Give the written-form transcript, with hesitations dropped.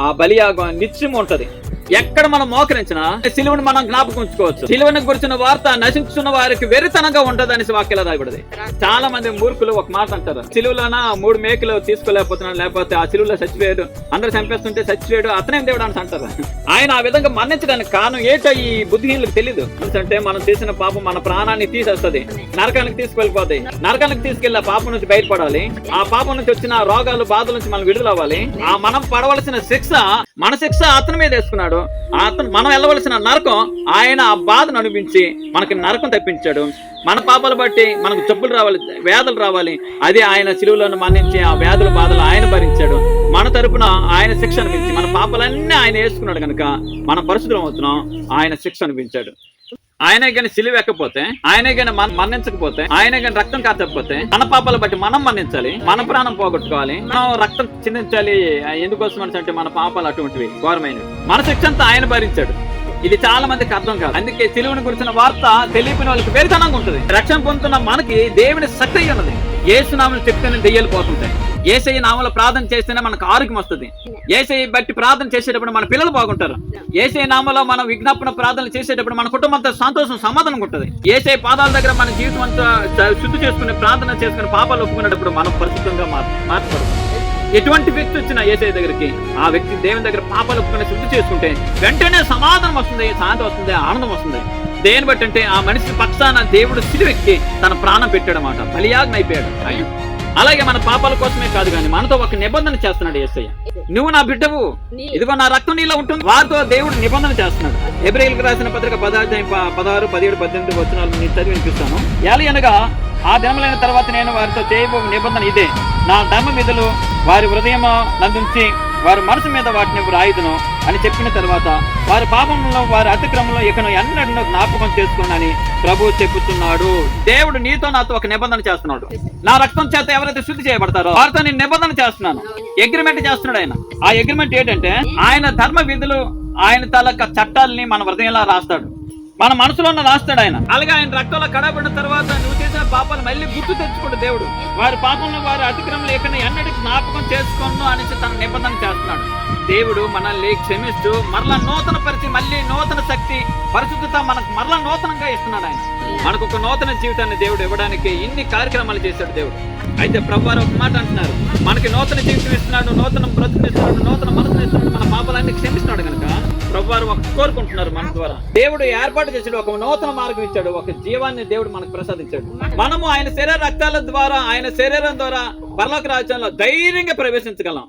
ఆ బలియాగం నిత్యం ఉంటది. ఎక్కడ మనం మోకరించినా సిలువను మనం జ్ఞాపకం ఉంచుకోవచ్చు. సిలువను గురించిన వార్త నశించున్న వారికి వెరితనంగా ఉంటది అనేసి వాక్యాలు రాయబడింది. చాలా మంది మూర్ఖులు ఒక మాట అంటారు, సిలువలోన 3 మేకలు తీసుకోలేకపోతున్నాడు, లేకపోతే ఆ సిలువలో చచ్చిపోయాడు, అందరూ చంపేస్తుంటే చచ్చిపోయాడు, అతనేం దేవుడు అని అంటారు. ఆయన ఆ విధంగా మరణించడానికి కారణం ఏంటో ఈ బుద్ధిహీనులకు తెలియదు. అంటే మనం చేసిన పాపం మన ప్రాణాన్ని తీసేస్తుంది, నరకానికి తీసుకెళ్లిపోతాయి. నరకానికి తీసుకెళ్లి ఆ పాపం నుంచి బయటపడాలి. ఆ పాపం నుంచి వచ్చిన రోగాలు బాధల నుంచి మనం విడుదలవ్వాలి. ఆ మనం పడవలసిన శిక్ష, మన శిక్ష అతని మీద వేసుకున్నాడు. మనం వెళ్ళవలసిన నరకం ఆయన ఆ బాధను అనిపించి మనకి నరకం తప్పించాడు. మన పాపాలు బట్టి మనకు జబ్బులు రావాలి, వ్యాధులు రావాలి, అది ఆయన సిలువలను మన్నించి ఆ వ్యాధుల బాధలు ఆయన భరించాడు. మన తరపున ఆయన శిక్ష అనిపించి మన పాపాలన్నీ ఆయన వేసుకున్నాడు కనుక మనం పరిశుద్ధం అవుతున్నాం. ఆయన శిక్ష అనిపించాడు. ఆయనే కానీ సిలువ ఎక్కపోతే, ఆయనే కానీ మన్నించకపోతే, ఆయనే కానీ రక్తం కాచకపోతే మన పాపాలు బట్టి మనం మన్నించాలి, మన ప్రాణం పోగొట్టుకోవాలి, మనం రక్తం చిందించాలి. ఎందుకోసం అంటే మన పాపాలు అటువంటివి ఘోరమైనవి. మన శిక్ష అంతా ఆయన భరించాడు. ఇది చాలా మందికి అర్థం కాదు. అందుకే సిలువను గురించిన వార్త తెలియని వాళ్ళకి వేరుతనంగా ఉంటుంది. రక్షణ పొందుతున్న మనకి దేవుని శక్తి ఉన్నది. యేసు నామములో చెప్తేనే దెయ్యాలు పోతుంటాయి. యేసయ్య నామములో ప్రార్థన చేస్తేనే మనకు ఆరోగ్యం వస్తుంది. యేసయ్య బట్టి ప్రార్థన చేసేటప్పుడు మన పిల్లలు బాగుంటారు. యేసయ్య నామములో మనం విజ్ఞాపన ప్రార్థనలు చేసేటప్పుడు మన కుటుంబంతో సంతోషం సమాధానం ఉంటుంది. యేసయ్య పాదాల దగ్గర మన జీవితం అంతా శుద్ధి చేసుకుని ప్రార్థన చేసుకుని పాపాలు ఒప్పుకునేటప్పుడు మనం పరిశుద్ధంగా మార్చబడతాం. ఎటువంటి వ్యక్తి వచ్చినా యేసయ్య దగ్గరికి, ఆ వ్యక్తి దేవుని దగ్గర పాపాలు ఒప్పుకుని శుద్ధి చేసుకుంటే వెంటనే సమాధానం వస్తుంది, శాంతి వస్తుంది, ఆనందం వస్తుంది. దేని బట్టి అంటే ఆ మనిషి పక్షాన దేవుడు సిలువెక్కి తన ప్రాణం పెట్టాడన్నమాట, బలియాగం అయిపోయాడు ఆయన. అలాగే మన పాపాల కోసమే కాదు కానీ మనతో ఒక నిబంధన చేస్తున్నాడు యేసయ్య. నువ్వు నా బిడ్డవు, ఇదిగో నా రక్తం నీలో ఉంటుంది. వారితో దేవుడు నిబంధన చేస్తున్నాడు. హెబ్రీయులకు రాసిన పత్రిక 16, 16, 17, 18 వచనాలు నేను చదివి వినిపిస్తాను. అనగా ఆ దినములైన తర్వాత నేను వారితో చేయబో నిబంధన ఇదే, నా ధర్మ విధులు వారి హృదయం నందుంచి వారి మనసు మీద వాటిని వ్రాయుదును అని చెప్పిన తర్వాత వారి పాపంలో వారి అతిక్రమంలో ఇకను ఎన్నడూ జ్ఞాపకం చేసుకోనని ప్రభువు చెప్పుతున్నాడు. దేవుడు నీతో నాతో ఒక నిబంధన చేస్తున్నాడు. నా రక్తం చేత ఎవరైతే శుద్ధి చేయబడతారో వారితో నేను నిబంధన చేస్తున్నాను, అగ్రిమెంట్ చేస్తున్నాడు ఆయన. ఆ అగ్రిమెంట్ ఏంటంటే ఆయన ధర్మ విధులు, ఆయన తాలూకా చట్టాలని మన హృదయంలో రాస్తాడు, మన మనసులో రాస్తాడు ఆయన. అలాగే ఆయన రక్తంలో కడబడిన తర్వాత నువ్వు చేసిన పాపాలు మళ్ళీ గుర్తు తెచ్చుకోడు దేవుడు. వారి పాపంలో వారి అతిక్రమం లేకుండా ఎన్నటికి జ్ఞాపకం చేసుకోను అనేసి తన నిబంధన చేస్తున్నాడు. దేవుడు మనల్ని క్షమిస్తూ మరలా నూతన పరిచి మళ్ళీ నూతన శక్తి, పరిశుద్ధత మనకు మరలా నూతనంగా ఇస్తున్నాడు ఆయన. మనకు ఒక నూతన జీవితాన్ని దేవుడు ఇవ్వడానికి ఇన్ని కార్యక్రమాలు చేశాడు దేవుడు. అయితే ప్రభువారు ఒక మాట అంటున్నారు, మనకి నూతన జీవితం ఇస్తున్నాడు, నూతన బ్రతుకునిస్తున్నాడు, నూతన మనసుని ఇస్తున్నాడు, మన పాపాలన్నీ క్షమిస్తున్నాడు కనుక ప్రభువారు ఒక కోరుకుంటున్నారు మన ద్వారా. దేవుడు ఏర్పాటు చేశాడు, ఒక నూతన మార్గం ఇచ్చాడు, ఒక జీవాన్ని దేవుడు మనకు ప్రసాదించాడు. మనము ఆయన శరీర రక్తాల ద్వారా, ఆయన శరీరం ద్వారా పరలోక రాజ్యంలో ధైర్యంగా ప్రవేశించగలం.